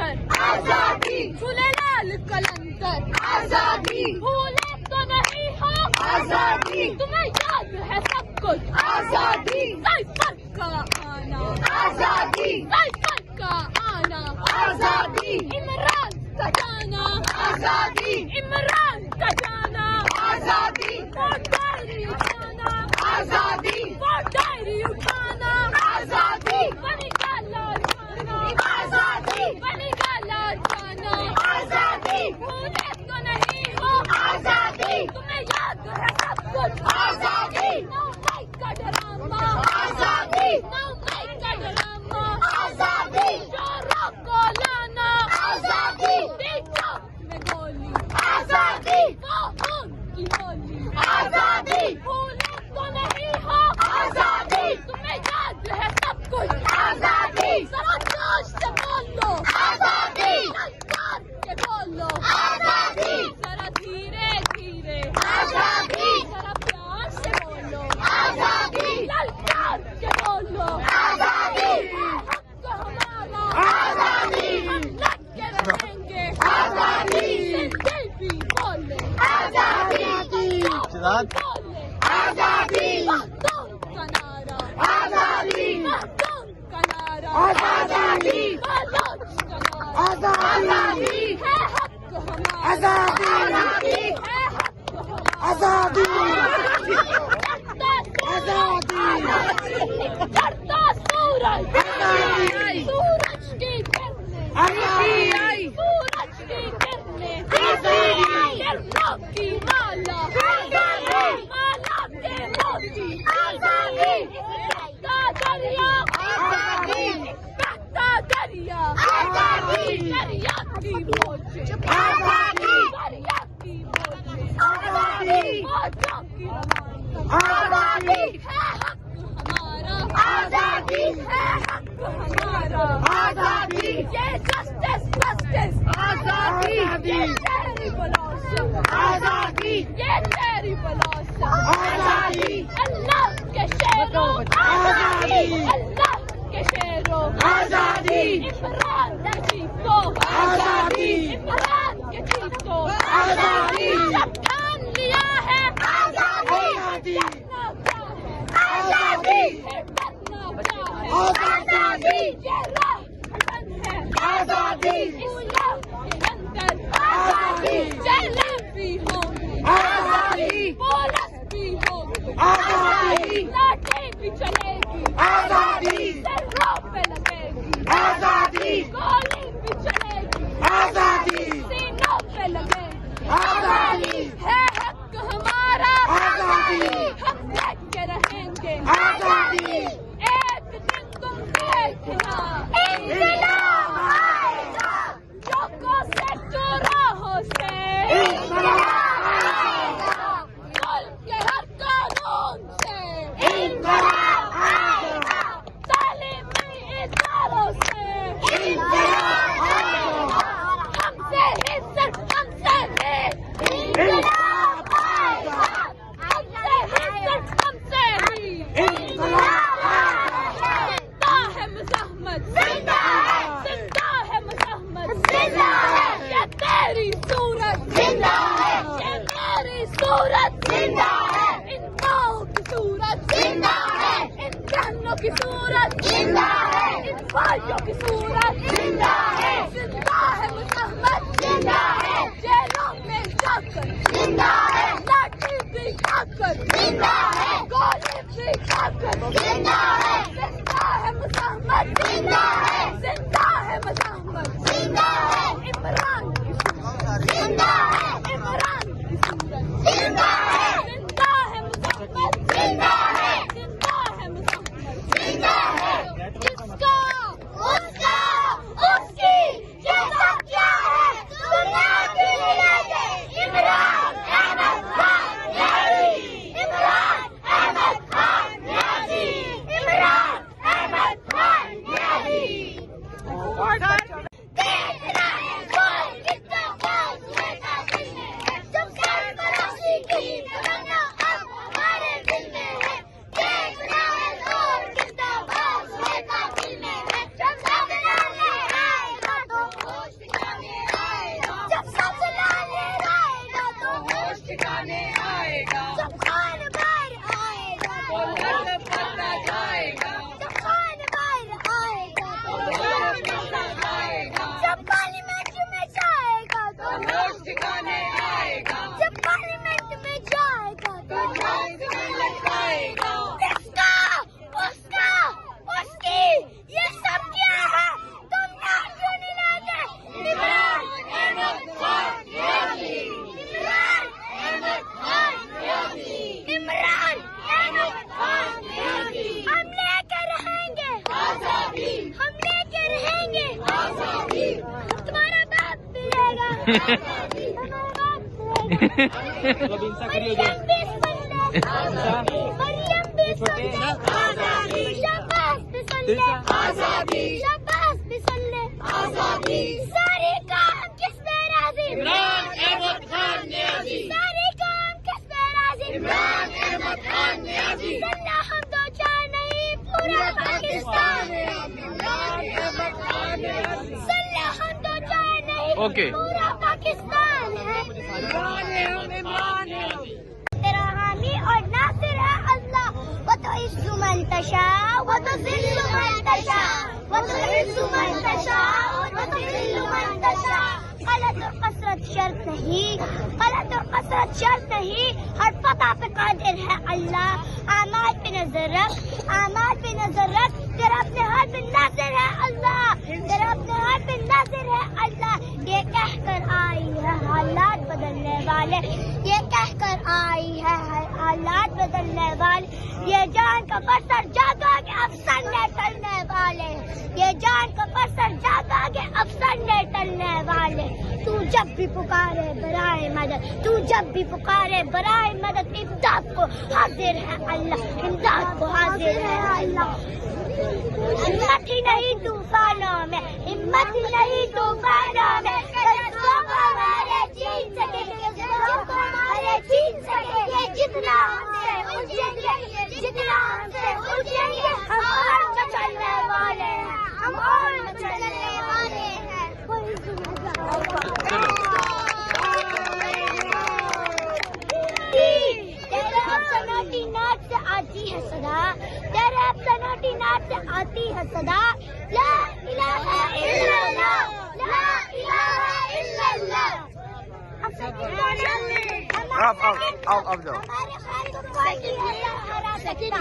کلندر آزادی جھولے لال کلندر آزادی بھولے تو نہیں ہو آزادی تمہیں یاد ہے سب کچھ آزادی سائفر کا آنا آزادی سائفر کا آنا آزادی عمران کا جانا آزادی عمران کا جانا آزادی وہ ڈائری اٹھانا آزادی وہ ڈائری اٹھانا آزادی بنی کا لاجانا آزادی بنی کا لاجانا آزادی بھولے تو نہیں ہو آزادی تمہیں یاد ہے سب کچھ آزادی نو مائی کا ڈرامہ آزادی نو مائی کا ڈرامہ آزادی چوروں کو لانا آزادی ٹک میں گولی آزادی وہ خون کی ہولی آزادی بھولے تو نہیں ہو آزادی تمہیں یاد ہے سب کچھ آزادی ذرا جوش سے بولو آزادی للکار کے بولو آزادی ذرا دھیرے دھیرے آزادی ذرا پیار سے بولو آزادی للکار کے بولو آزادی حق ہمارا آزادی ہم لڑ کے رہیں گے آزادی دل بھی بولے آزادی بولے آزادی مخدوم کا نعرہ آزادی مخدوم کا نعرہ آزادی بلوچ کا نعرہ آزادی ہے حق ہمارا آزادی ہے حق ہمارا آزادی کرتا سورج سورج کی کرنے سورج کی کرنے کرنوں کی مالا مالا کے موتی آزادی بہتا دریا آزادی بہتا دریا آزادی دریا کی موج آزادی دریا کی موج آزادی موجوں کی روانی آزادی ہے حق ہمارا آزادی ہے حق ہمارا آزادی یہ جسٹس جسٹس آزادی یہ تیری بلوشم آزادی یہ تیری بلوشم آزادی اللہ کے شیروں آزادی اللہ کے شیروں آزادی عمران کے چیتوں آزادی عمران کے چیتوں آزادی جب ٹھان لیا ہے آزادی آزادی ڈرنا کیا ہے آزادی یہ راہ بلند ہے آزادی اسلام کے اندر آزادی جیلیں بھی ہوں آزادی پولیس بھی ہوگی آزادی لاٹھی بھی چلے گی آزادی سروں پہ لگے گی آزادی گولی بھی چلے گی آزادی سینوں پہ لگے گی آزادی ہے حق ہمارا آزادی ہم لڑ کے رہیں گے آزادی ایک دن تم دیکھنا انقلاب آئے گا چوکوں سے چوراہوں سے انقلاب آئے گا ملک کے ہر قانون سے انقلاب آئے گا تعلیمی اداروں سے انقلاب آئے گا ہم سے عزت ہم سے نیک انقلاب آئے گا ہم سے عزت ہم سے نیک انقلاب آئے گا زندہ ہے مزاحمت زندہ ہے مزاحمت زندہ ہے یہ تیری صورت زندہ ہے یہ تیری صورت زندہ ہے ان ماؤں کی صورت زندہ ہے ان بہنوں کی صورت زندہ ہے ان بھائیوں کی صورت زندہ ہے مزاحمت زندہ ہے جیلوں میں جا کر زندہ ہے لاٹھی بھی کھا کر زندہ ہے گولی بھی کھا کر زندہ ہے مزاحمت زندہ ہے مزاحمت زندہ ہے عمران کی صورت زندہ ہے عمران کی صورت زندہ ہے مزاحمت زندہ ہے مزاحمت زندہ ہے اس کا اس کا اس کی جیسا کیا ہے دنیا کی ملے گے عمران احمد خان نیازی عمران احمد خان نیازی عمران احمد خان نیازی سارے کام کس پہ راضی؟ عمران احمد خان نیازی. سارے کام کس پہ راضی؟ عمران احمد خان نیازی. سننا ہم دو چار نہیں پورا پاکستان. عمران احمد خان نیازی. سننا ہم دو چار نہیں پورا پاکستان ہے. تیرا حامی اور ناصر ہے اللہ. وتعز من تشاء وتذل من تشاء وتعز من تشاء وتذل من تشاء. غلط اور کثرت شرط نہیں، غلط اور کثرت شرط نہیں، ہر فتح پہ قادر ہے اللہ. اعمال پہ نظر رکھ، اعمال پہ نظر رکھ. تیرا اپنے ہاتھ میں ناصر ہے اللہ، تیرا اپنے ہاتھ میں ناصر ہے اللہ. یہ کہہ کر آئی ہے حالات بدلنے والے، یہ کہہ کر آئی ہے حالات بدلنے والے. یہ جان کا برسر جاگا کے افسر نے ٹلنے والے، یہ جان کا برسر جاگا کے افسر نے ٹلنے والے. تو جب بھی پکارے برائے مدد، تو جب بھی پکارے برائے مدد، امداد کو حاضر ہے اللہ، امداد کو حاضر ہے اللہ. ہمت ہی نہیں طوفانوں میں، ہمت ہی نہیں طوفانوں میں. ہمارے چھین سکے، ہمارے چھین سکے. یہ جتنا ہم سے الجھیں گے، جتنا ہم سے الجھیں گے، ہم اور مچلنے والے ہیں، ہم اور مچلنے والے ہیں. تیرے افساناتی ناچ سے آتی ہے صدا، تیرے افساناتی ناچ سے آتی ہے صدا. لا الہ الا اللہ، لا الہ الا اللہ. آپ جاؤ. ہمارے خالق کو کوئی نہیں ہرا سکتا.